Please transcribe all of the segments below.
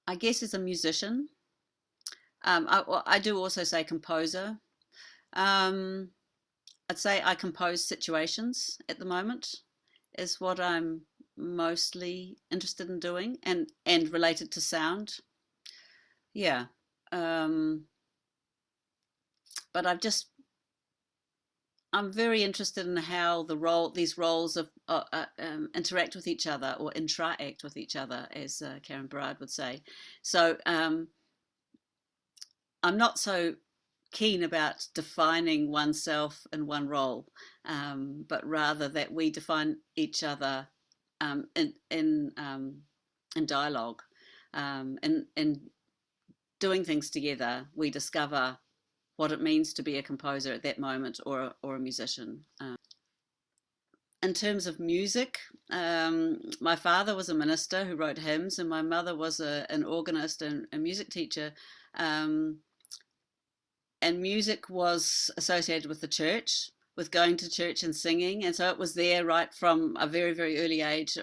I guess as a musician, I do also say composer. Um, I'd say I compose situations at the moment is what I'm mostly interested in doing, and related to sound. Yeah. Um, but I'm very interested in how these roles of interact with each other, or interact with each other, as Karen Barad would say. So I'm not so keen about defining oneself in one role, but rather that we define each other um, in in um, in dialogue, in doing things together. We discover what it means to be a composer at that moment, or a musician. In terms of music, my father was a minister who wrote hymns, and my mother was an organist and a music teacher. Um, and music was associated with the church, with going to church and singing, and so it was there right from a very, very early age.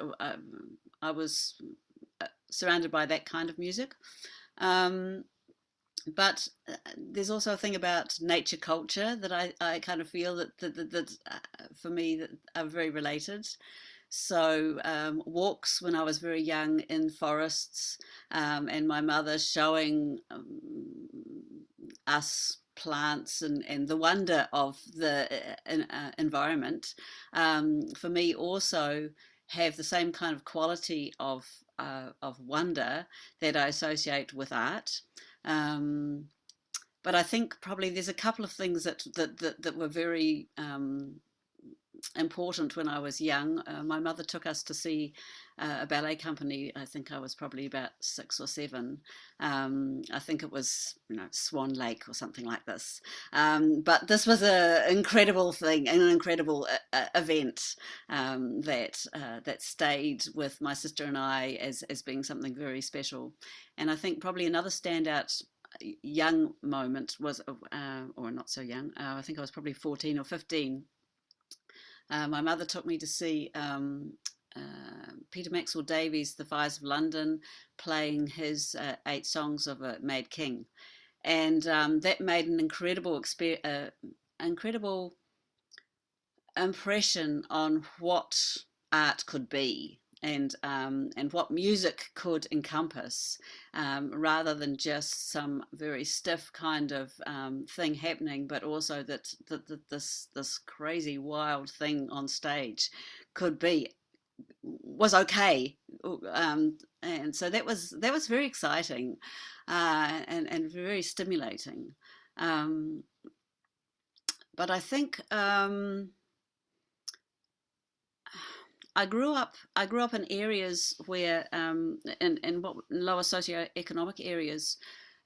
I was surrounded by that kind of music. Um, but there's also a thing about nature culture that I kind of feel that for me that are very related. So walks when I was very young in forests, and my mother showing us plants, and the wonder of the environment, for me also have the same kind of quality of wonder that I associate with art. Um, but I think probably there's a couple of things that were very important when I was young. My mother took us to see a ballet company. I think I was probably about 6 or 7. I think it was, Swan Lake or something like this. But this was an incredible thing, an incredible event, that stayed with my sister and I as being something very special. And I think probably another standout young moment was, or not so young, I think I was probably 14 or 15. My mother took me to see Peter Maxwell Davies' The Fires of London, playing his 8 songs of a Mad King. And that made an incredible impression on what art could be, and what music could encompass, rather than just some very stiff kind of thing happening, but also that this crazy wild thing on stage could be was okay. And so that was very exciting, and very stimulating. Um, but I think I grew up in areas where, in what lower socioeconomic areas,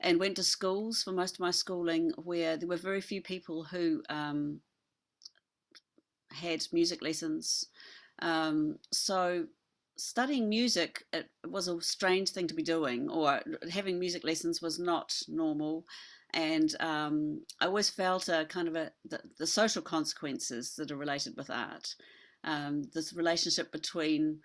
and went to schools for most of my schooling where there were very few people who had music lessons. So studying music, it was a strange thing to be doing, or having music lessons was not normal. And I always felt a kind of the social consequences that are related with art. This relationship between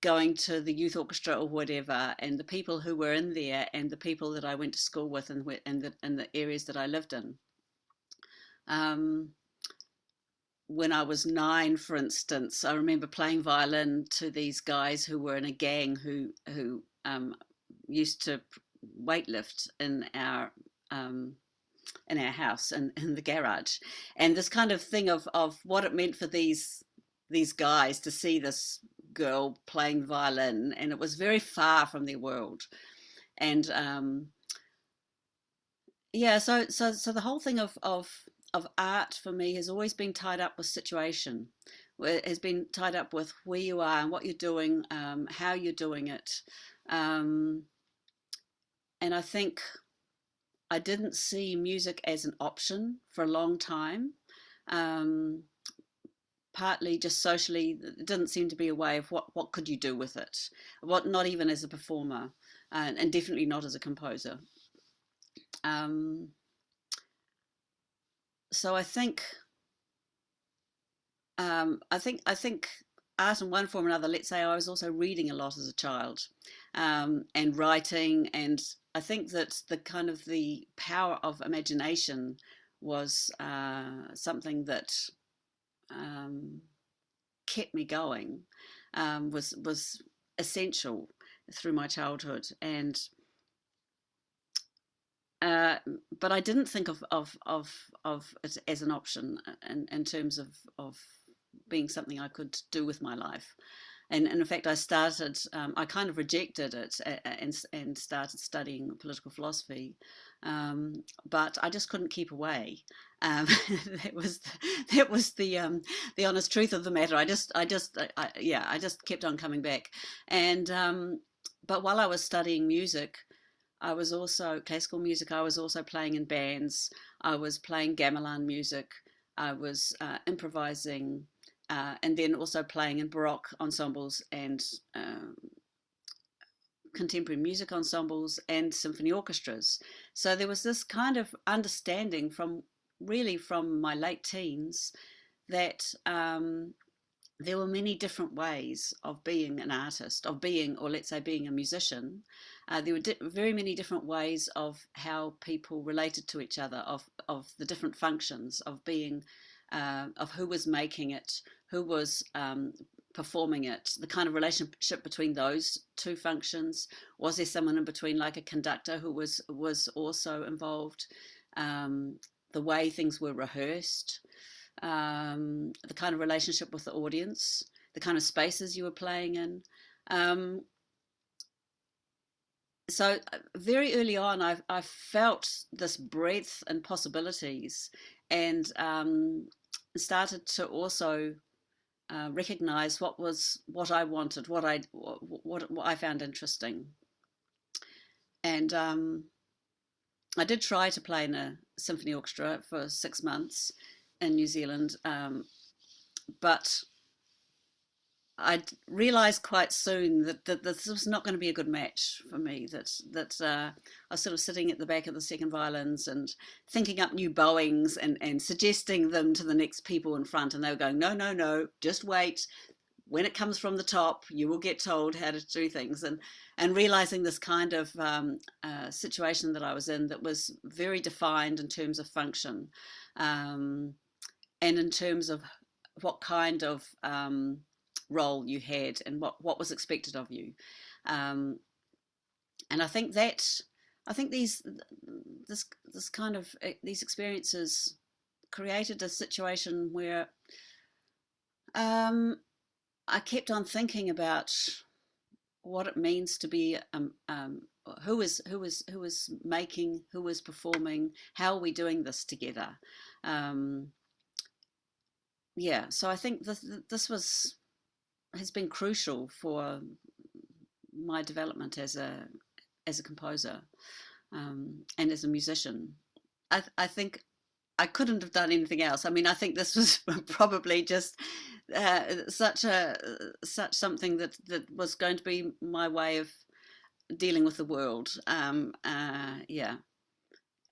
going to the youth orchestra or whatever, and the people who were in there, and the people that I went to school with, and the areas that I lived in. Um, when I was 9, for instance, I remember playing violin to these guys who were in a gang who used to weightlift in our house, and in the garage, and this kind of thing of what it meant for these guys to see this girl playing violin, and it was very far from their world. And yeah, so the whole thing of art for me has always been tied up with situation. It has been tied up with where you are and what you're doing, how you're doing it. um, and I think I didn't see music as an option for a long time. um, Partly just socially, it didn't seem to be a way of what could you do with it, what, not even as a performer, and definitely not as a composer. um, so I think, I think art in one form or another, let's say I was also reading a lot as a child, and writing, and I think that the power of imagination was something that um, kept me going, was essential through my childhood, and but I didn't think of it as an option in terms of being something I could do with my life. And in fact, I kind of rejected it, and started studying political philosophy, but I just couldn't keep away. Um, that was the honest truth of the matter. I just kept on coming back, and but while I was studying music, I was also classical music. I was also playing in bands. I was playing gamelan music. I was improvising, and then also playing in baroque ensembles and contemporary music ensembles and symphony orchestras. So there was this kind of understanding from my late teens that there were many different ways of being an artist, of being, or let's say being a musician. There were very many different ways of how people related to each other, of the different functions of being, of who was making it, who was performing it, the kind of relationship between those two functions. Was there someone in between, like a conductor who was also involved? The way things were rehearsed, the kind of relationship with the audience, the kind of spaces you were playing in. So very early on, I felt this breadth and possibilities, and started to also recognize what I wanted, what I found interesting, and I did try to play in a symphony orchestra for 6 months in New Zealand, but I realised quite soon that this was not going to be a good match for me. That I was sort of sitting at the back of the second violins and thinking up new bowings and suggesting them to the next people in front, and they were going, no, no, no, just wait. When it comes from the top, you will get told how to do things, and realising this kind of situation that I was in, that was very defined in terms of function, and in terms of what kind of role you had and what was expected of you. And I think these experiences created a situation where I kept on thinking about what it means to be who is making, who is performing, how are we doing this together. So I think this has been crucial for my development as a composer, and as a musician. I think I couldn't have done anything else. I mean, I think this was probably just such something that was going to be my way of dealing with the world.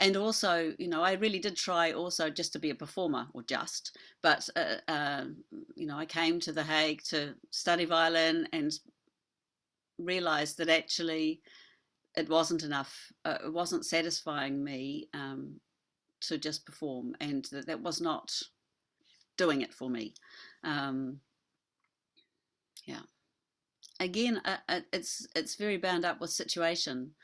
And also, I really did try also just to be a performer, but I came to The Hague to study violin and realized that actually it wasn't enough. It wasn't satisfying me to just perform, and that was not doing it for me. Again, it's very bound up with situation.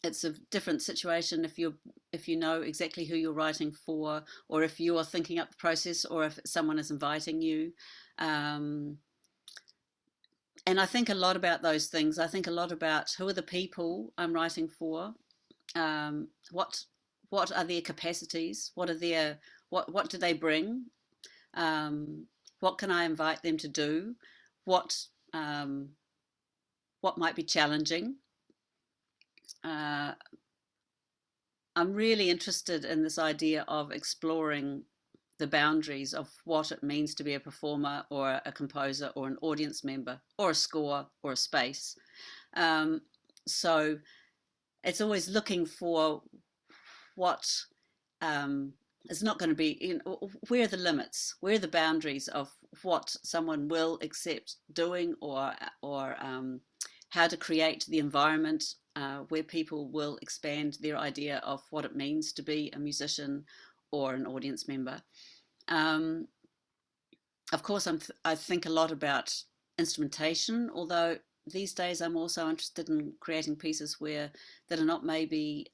It's a different situation if you know exactly who you're writing for, or if you are thinking up the process, or if someone is inviting you. And I think a lot about those things. I think a lot about who are the people I'm writing for. What are their capacities? What do they bring? What can I invite them to do? What might be challenging? I'm really interested in this idea of exploring the boundaries of what it means to be a performer, or a composer, or an audience member, or a score, or a space. So it's always looking for what it's not going to be, you know, where are the limits, where are the boundaries of what someone will accept doing, or how to create the environment where people will expand their idea of what it means to be a musician or an audience member. um, of course, I think a lot about instrumentation, although these days I'm also interested in creating pieces that are not maybe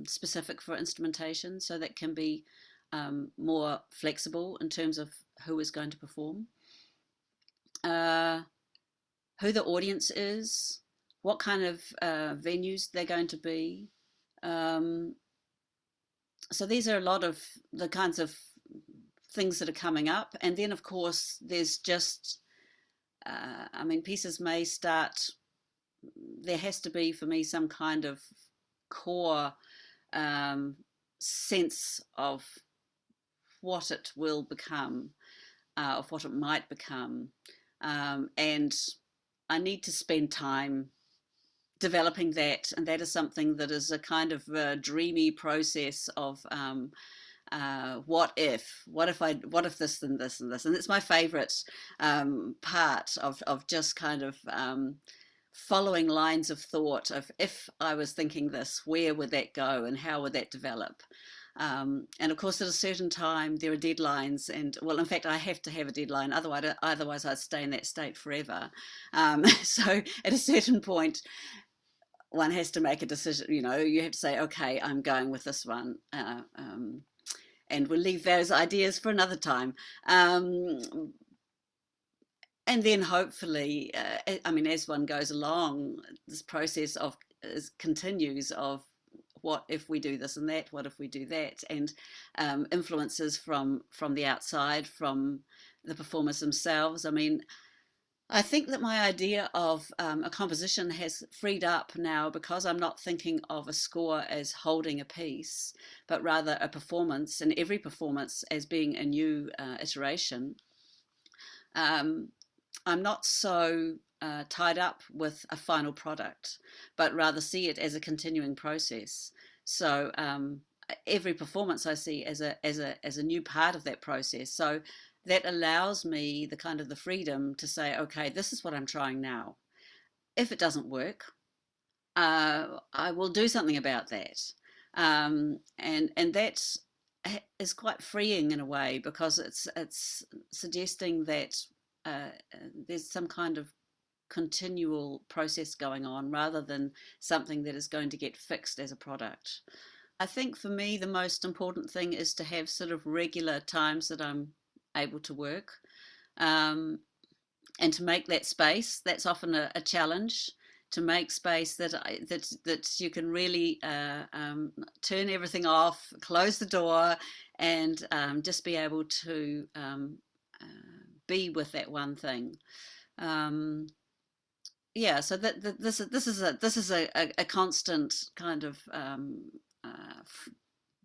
specific for instrumentation, so that can be more flexible in terms of who is going to perform, uh, who the audience is, what kind of venues they're going to be. Um, so these are a lot of the kinds of things that are coming up. And then, of course, there's just, I mean, pieces may start, there has to be for me some kind of core um, sense of what it will become, of what it might become. And I need to spend time developing that. And that is something that is a kind of a dreamy process of what if this and this and this. And it's my favorite part of just kind of following lines of thought of, if I was thinking this, where would that go and how would that develop? And of course, at a certain time, there are deadlines, and well, in fact, I have to have a deadline. Otherwise, I'd stay in that state forever. So, at a certain point, one has to make a decision. You know, you have to say, okay, I'm going with this one, and we'll leave those ideas for another time. And then hopefully, I mean, as one goes along, this process continues of, what if we do this and that? What if we do that? And influences from the outside, from the performers themselves. I mean, I think that my idea of a composition has freed up now, because I'm not thinking of a score as holding a piece, but rather a performance, and every performance as being a new iteration. I'm not so tied up with a final product, but rather see it as a continuing process. So every performance I see as a new part of that process. So that allows me the kind of the freedom to say, okay, this is what I'm trying now. If it doesn't work, I will do something about that. And that is quite freeing in a way, because it's suggesting that there's some kind of continual process going on, rather than something that is going to get fixed as a product. I think for me, the most important thing is to have sort of regular times that I'm able to work, and to make that space. That's often a challenge, to make space that you can really turn everything off, close the door, and just be able to be with that one thing. Yeah, so this is a constant kind of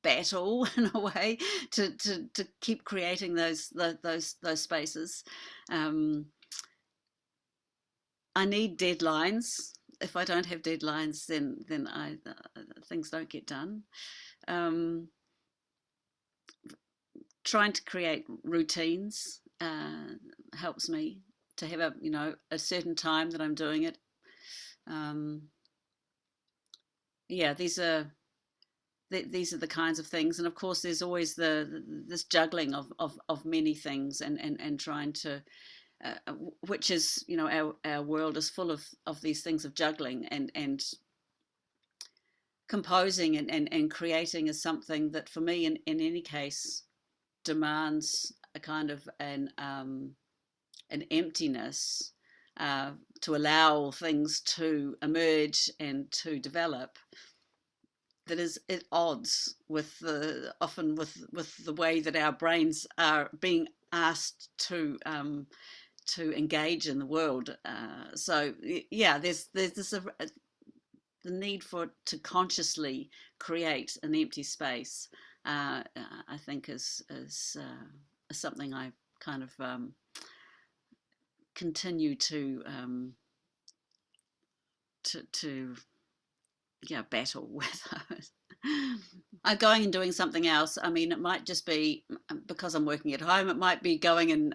battle in a way, to keep creating those spaces. I need deadlines. If I don't have deadlines, then things don't get done. Trying to create routines helps me to have a certain time that I'm doing it. Yeah, these are the kinds of things, and of course there's always this juggling of many things, and trying to which is, our world is full of these things of juggling, and composing and creating is something that for me, in any case, demands a kind of an emptiness, to allow things to emerge and to develop, that is at odds with often with the way that our brains are being asked to engage in the world. So yeah, there's this the need to consciously create an empty space. I think is something I kind of continue to battle with those. I'm going and doing something else. I mean, it might just be because I'm working at home. It might be going and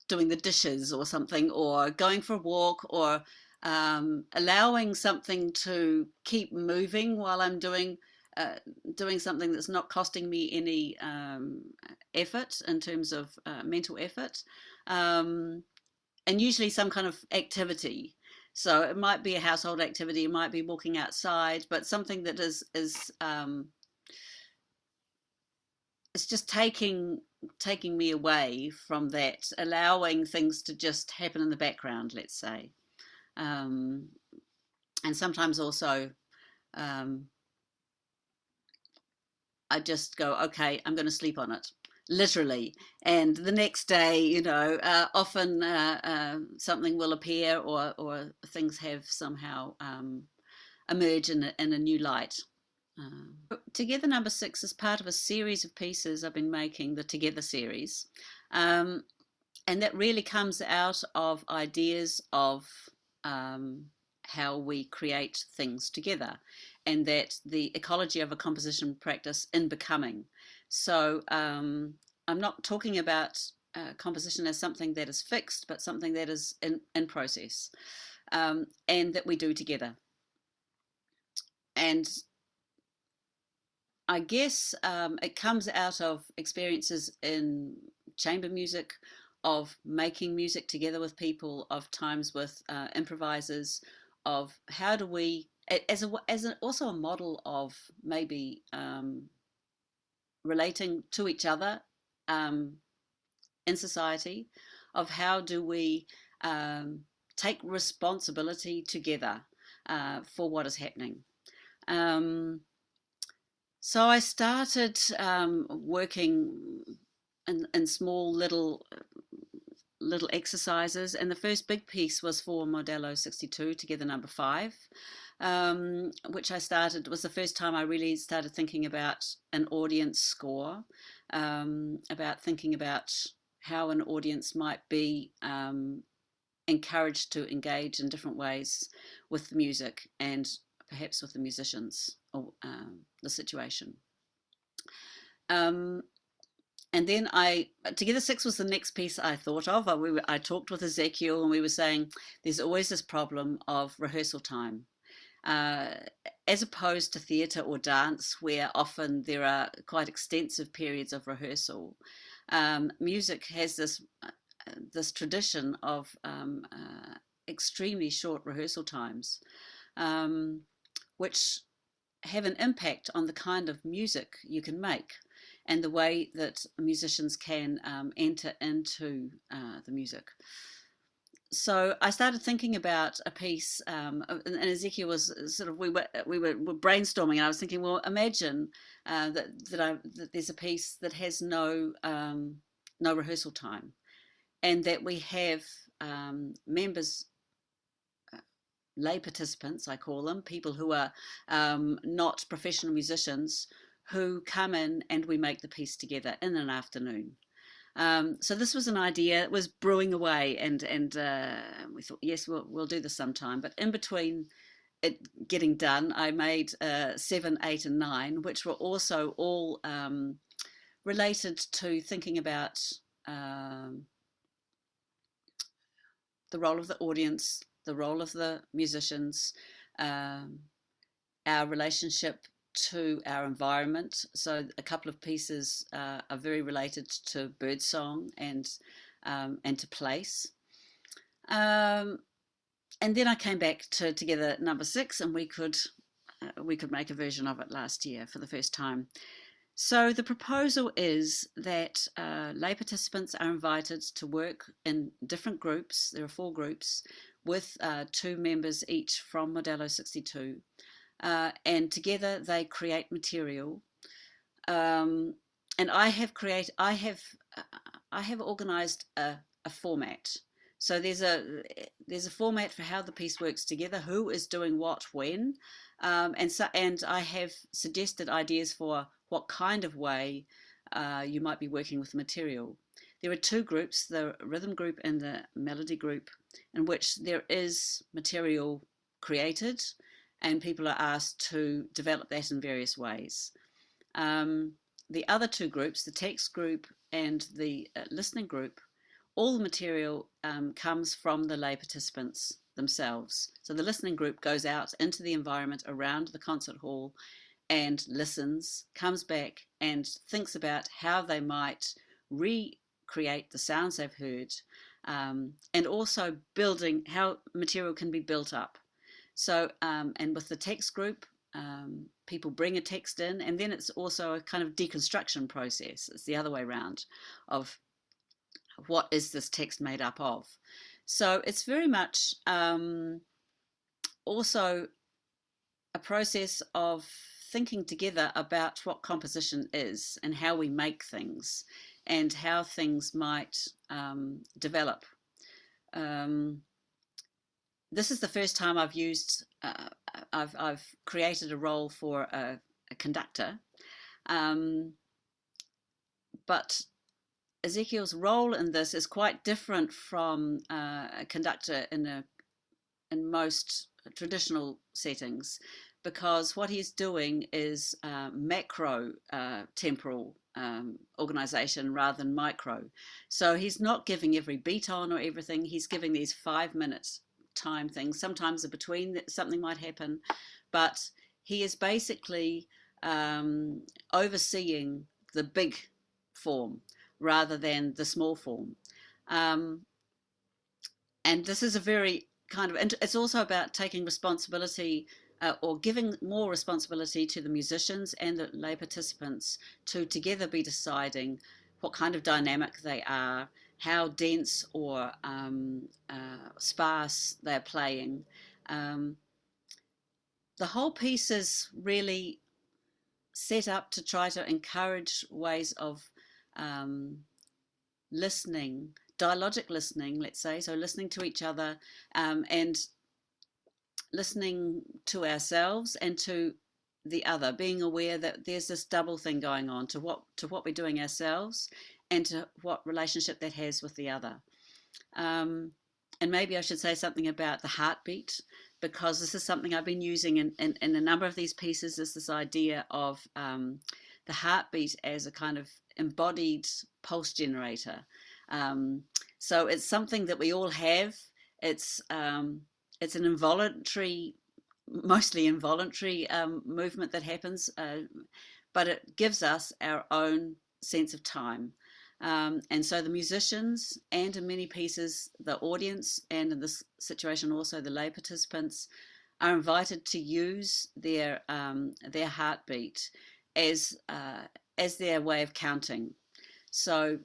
doing the dishes or something, or going for a walk, or allowing something to keep moving while I'm doing something that's not costing me any effort in terms of mental effort, and usually some kind of activity. So it might be a household activity, it might be walking outside, but something that is it's just taking me away from that, allowing things to just happen in the background, let's say. And sometimes also I just go, okay, I'm going to sleep on it, literally. And the next day, often something will appear, or things have somehow emerge in a new light. Together number 6 is part of a series of pieces I've been making, the Together series. And that really comes out of ideas of how we create things together, and that the ecology of a composition practice in becoming. So I'm not talking about composition as something that is fixed, but something that is in process, and that we do together. And I guess it comes out of experiences in chamber music, of making music together with people, of times with improvisers, of how do we, also a model of maybe relating to each other in society, of how do we take responsibility together for what is happening. So I started working in small little exercises, and the first big piece was for Modelo62, Together number 5, which I started, was the first time I really started thinking about an audience score, about thinking about how an audience might be encouraged to engage in different ways with the music, and perhaps with the musicians, or the situation. And then Together 6 was the next piece I thought of. I talked with Ezekiel, and we were saying there's always this problem of rehearsal time. As opposed to theatre or dance, where often there are quite extensive periods of rehearsal, music has this tradition of extremely short rehearsal times, which have an impact on the kind of music you can make, and the way that musicians can enter into the music. So I started thinking about a piece, and Ezekiel was sort of, we were brainstorming, and I was thinking, well, imagine that there's a piece that has no rehearsal time, and that we have members, lay participants, I call them, people who are not professional musicians, who come in and we make the piece together in an afternoon. So this was an idea. It was brewing away, and we thought, yes, we'll do this sometime. But in between it getting done, I made 7, 8, and 9, which were also all related to thinking about the role of the audience, the role of the musicians, our relationship to our environment. So a couple of pieces are very related to birdsong and to place. And then I came back to Together number 6, and we could make a version of it last year for the first time. So the proposal is that lay participants are invited to work in different groups. There are 4 groups with 2 members each from Modelo62. And together they create material, and I have organised a format. So there's a format for how the piece works together, who is doing what when, and I have suggested ideas for what kind of way you might be working with the material. There are 2 groups, the rhythm group and the melody group, in which there is material created, and people are asked to develop that in various ways. The other two groups, the text group and the listening group, all the material comes from the lay participants themselves. So the listening group goes out into the environment around the concert hall and listens, comes back and thinks about how they might recreate the sounds they've heard, and also building how material can be built up. So, and with the text group, people bring a text in, and then it's also a kind of deconstruction process. It's the other way around of what is this text made up of. So it's very much also a process of thinking together about what composition is and how we make things and how things might develop. This is the first time I've used, I've created a role for a conductor, but Ezekiel's role in this is quite different from a conductor in most traditional settings, because what he's doing is macro temporal organization rather than micro. So he's not giving every beat on or everything. He's giving these 5-minute time things. Sometimes in between something might happen, but he is basically overseeing the big form rather than the small form. And this is a very kind of, it's also about taking responsibility or giving more responsibility to the musicians and the lay participants to together be deciding what kind of dynamic they are, how dense or sparse they're playing. The whole piece is really set up to try to encourage ways of listening, dialogic listening, let's say, so listening to each other and listening to ourselves and to the other, being aware that there's this double thing going on to what we're doing ourselves and to what relationship that has with the other. And maybe I should say something about the heartbeat, because this is something I've been using in a number of these pieces, is this idea of the heartbeat as a kind of embodied pulse generator. So it's something that we all have. It's an involuntary, mostly involuntary movement that happens, but it gives us our own sense of time. And so the musicians, and in many pieces the audience, and in this situation also the lay participants, are invited to use their heartbeat as their way of counting. So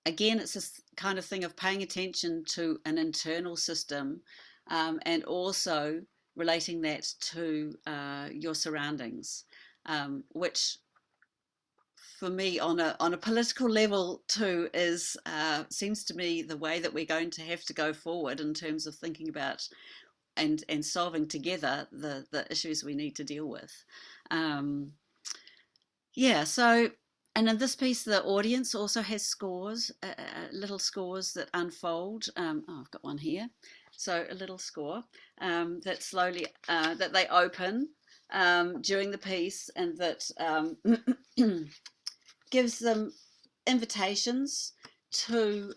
again, it's this kind of thing of paying attention to an internal system, and also relating that to your surroundings, which for me on a political level too is seems to me the way that we're going to have to go forward in terms of thinking about and solving together the issues we need to deal with. Yeah, so, and in this piece the audience also has scores, little scores that unfold. Oh, I've got one here. So a little score that slowly, that they open during the piece, and that gives them invitations to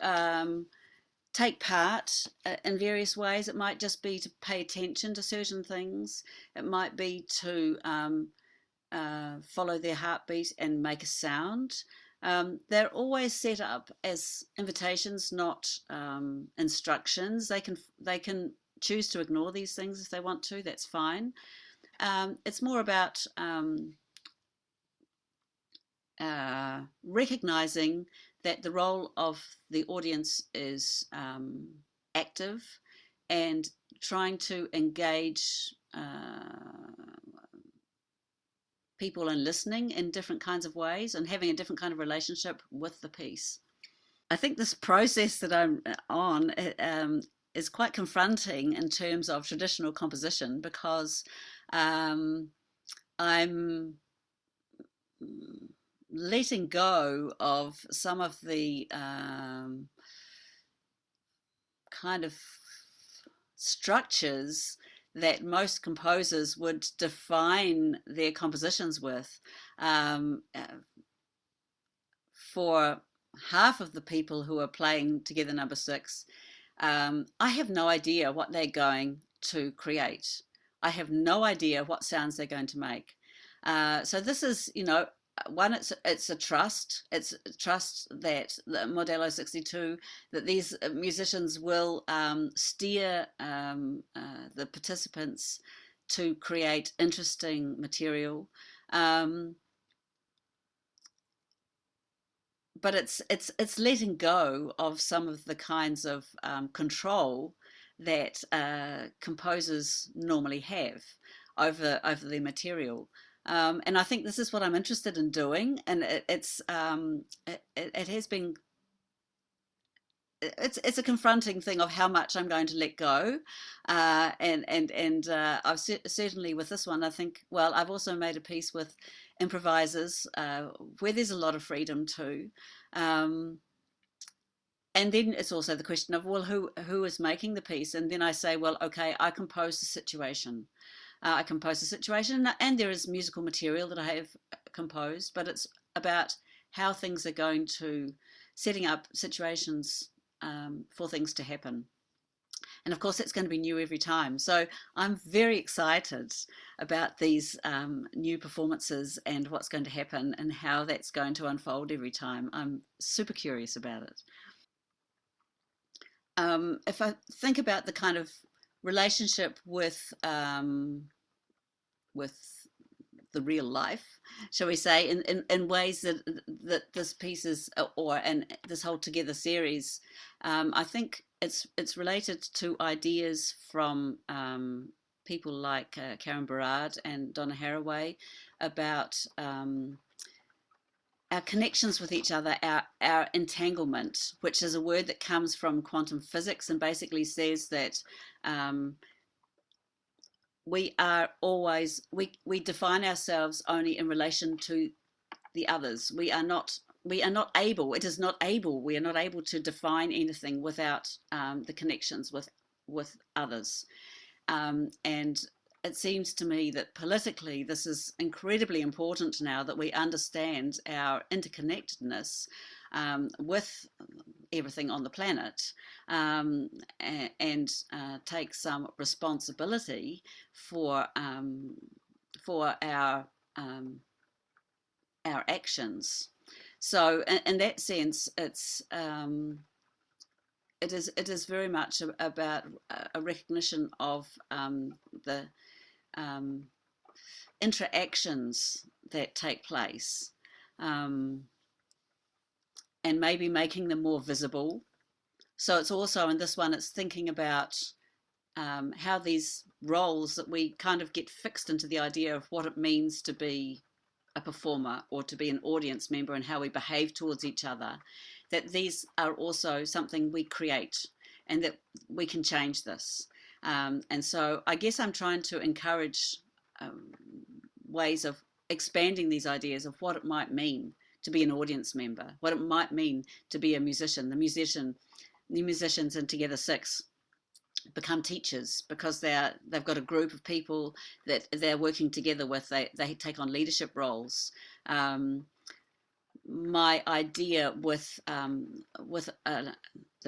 take part in various ways. It might just be to pay attention to certain things. It might be to follow their heartbeat and make a sound. They're always set up as invitations, not instructions. They can choose to ignore these things if they want to. That's fine. It's more about recognizing that the role of the audience is active, and trying to engage people in listening in different kinds of ways, and having a different kind of relationship with the piece. I think this process that I'm on is quite confronting in terms of traditional composition, because I'm letting go of some of the kind of structures that most composers would define their compositions with. For half of the people who are playing together number six, I have no idea what they're going to create. I have no idea what sounds they're going to make. So this is, one, it's a trust. It's a trust that the Modelo62, that these musicians will steer the participants to create interesting material. But it's letting go of some of the kinds of control that composers normally have over their material. And I think this is what I'm interested in doing, and it has been, it's a confronting thing of how much I'm going to let go, and I've certainly with this one, I think, well, I've also made a piece with improvisers where there's a lot of freedom too. And then it's also the question of, well, who is making the piece? And then I say, well, okay, I compose the situation. And there is musical material that I have composed, but it's about how things are going to, setting up situations for things to happen. And of course, it's going to be new every time. So I'm very excited about these new performances and what's going to happen and how that's going to unfold every time. I'm super curious about it. If I think about the kind of relationship with the real life, shall we say, in ways that this piece is, and this whole Together series, I think it's related to ideas from people like Karen Barad and Donna Haraway about our connections with each other, our entanglement, which is a word that comes from quantum physics and basically says that we are always, we define ourselves only in relation to the others. We are not able to define anything without the connections with others. And it seems to me that politically this is incredibly important now, that we understand our interconnectedness with everything on the planet, and take some responsibility for our actions. So in that sense, it is very much about a recognition of the interactions that take place, and maybe making them more visible. So it's also, in this one, it's thinking about how these roles that we kind of get fixed into the idea of what it means to be a performer or to be an audience member and how we behave towards each other, that these are also something we create and that we can change this. And so I guess I'm trying to encourage ways of expanding these ideas of what it might mean to be an audience member, what it might mean to be a musician. The musicians in Together Six become teachers because they've got a group of people that they're working together with. They take on leadership roles. My idea with the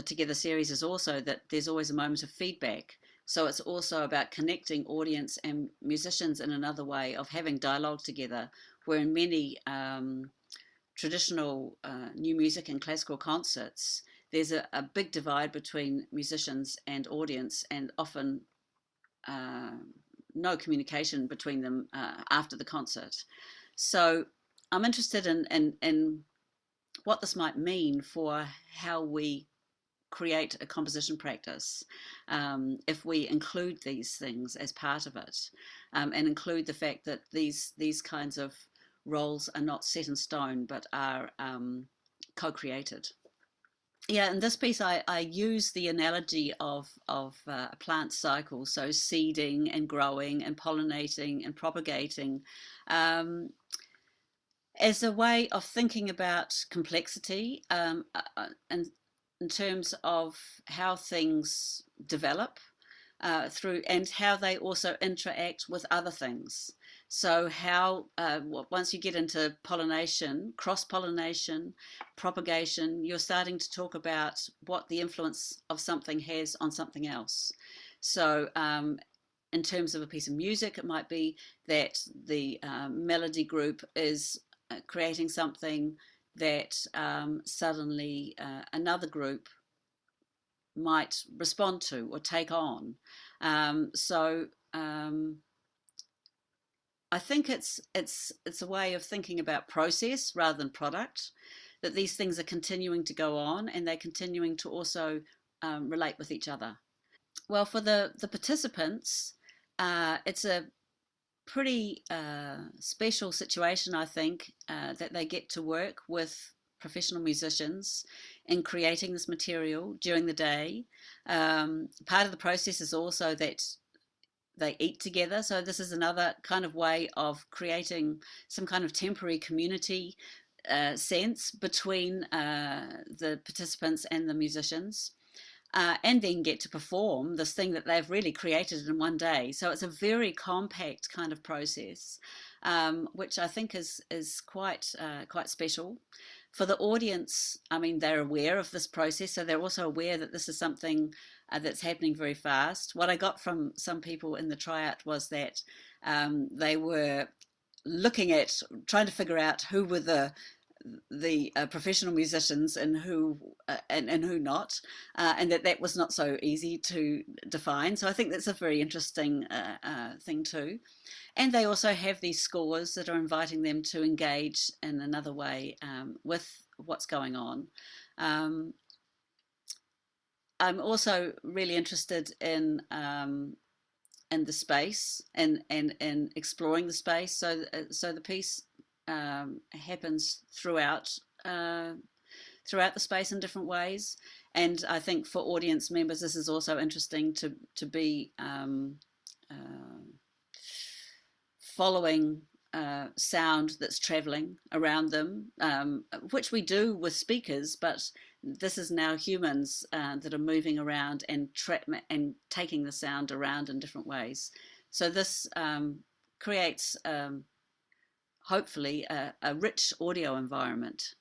Together series is also that there's always a moment of feedback. So it's also about connecting audience and musicians in another way of having dialogue together, where in many traditional new music and classical concerts, there's a big divide between musicians and audience, and often no communication between them after the concert. So I'm interested in what this might mean for how we create a composition practice, if we include these things as part of it, and include the fact that these kinds of roles are not set in stone but are co-created. Yeah, in this piece I use the analogy of a plant cycle, so seeding and growing and pollinating and propagating, as a way of thinking about complexity, and in terms of how things develop, through, and how they also interact with other things. So how once you get into pollination, cross-pollination, propagation, you're starting to talk about what the influence of something has on something else. So in terms of a piece of music, it might be that the melody group is creating something that suddenly another group might respond to or take on. So I think it's a way of thinking about process rather than product. That these things are continuing to go on, and they're continuing to also relate with each other. Well, for the participants, it's a pretty special situation, I think, that they get to work with professional musicians in creating this material during the day. Part of the process is also that they eat together. So this is another kind of way of creating some kind of temporary community sense between the participants and the musicians. And then get to perform this thing that they've really created in one day. So it's a very compact kind of process, which I think is quite special. For the audience, I mean, they're aware of this process, so they're also aware that this is something that's happening very fast. What I got from some people in the tryout was that they were looking at trying to figure out who were the professional musicians and who not, and that was not so easy to define. So I think that's a very interesting thing too. And they also have these scores that are inviting them to engage in another way with what's going on. I'm also really interested in the space and exploring the space. So the piece happens throughout the space in different ways, and I think for audience members this is also interesting to be following sound that's traveling around them, which we do with speakers, but this is now humans that are moving around and taking the sound around in different ways. So this creates hopefully a rich audio environment.